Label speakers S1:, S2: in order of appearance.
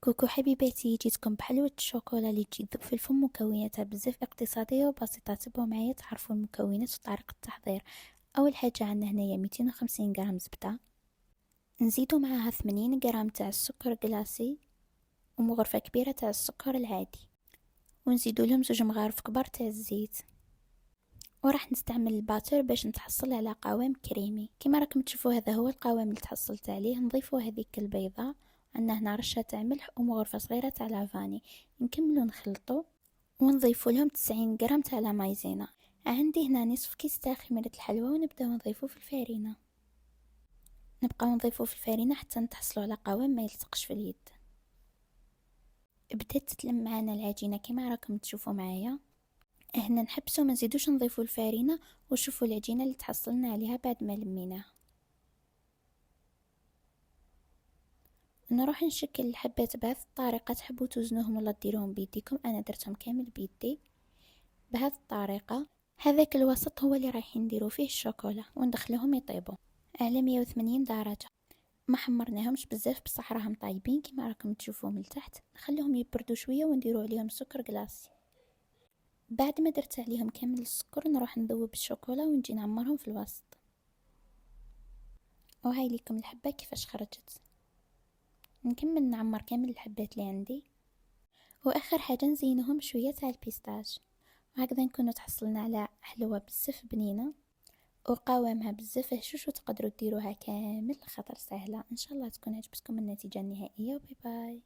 S1: كوكو حبيباتي، جيتكم بحلوة الشوكولا اللي تجي تذوب في الفم. مكوناتها بزاف اقتصادية وبسيطة. تبعوا معايا تعرفوا المكونات وطريقة التحضير. أول حاجة عندنا هنايا 250 غرام زبدة، نزيدو معاها 80 غرام تاع السكر جلاسي ومغرفة كبيرة تاع السكر العادي، ونزيدو لهم 2 مغارف كبار تاع الزيت. وراح نستعمل الباتر باش نتحصل على قوام كريمي. كما راكم تشوفوا هذا هو القوام اللي تحصلت عليه. نضيفوا هذيك البيضة، عندنا هنا رشة تاع ملح ومغرفة صغيرة تاع لافاني. نكملوا نخلطوا ونضيفوا لهم 90 غرام تاع لا مايزينا. عندي هنا نصف كيس تاع خميرة الحلوى، ونبداو نضيفوه في الفارينة. نبقاو نضيفوه في الفارينة حتى نتحصلوا على قوام ما يلصقش في اليد. بدات تتلم معنا العجينة كما راكم تشوفوا معايا. هنا نحبسو ما نزيدوش نضيفوا الفارينة، وشوفوا العجينة اللي تحصلنا عليها بعد ما لميناها. نروح نشكل الحبات بهذه الطريقة. تحبوا توزنوهم ولا ديروهم بيديكم، انا درتهم كامل بيدي بهذه الطريقة. هذاك الوسط هو اللي رايحين نديرو فيه الشوكولا وندخلوهم يطيبوا على 180 درجة. ما حمرناهمش بزاف بصح راهم طايبين كما راكم تشوفوهم لتحت. نخليهم يبردوا شوية ونديرو عليهم سكر جلاسي. بعد ما درت عليهم كامل السكر نروح نذوب الشوكولا ونجي نعمرهم في الوسط. وهاي لكم الحبة كيفاش خرجت. نكمل نعمر كامل الحبات اللي عندي، واخر حاجة نزينهم شوية تاع البيستاش. وهكذا نكونوا تحصلنا على حلوة بزاف بنينة وقوامها بزاف هشوش، وتقدروا ديروها كامل خاطر سهلة. ان شاء الله تكون عجبتكم النتيجة النهائية. وباي باي.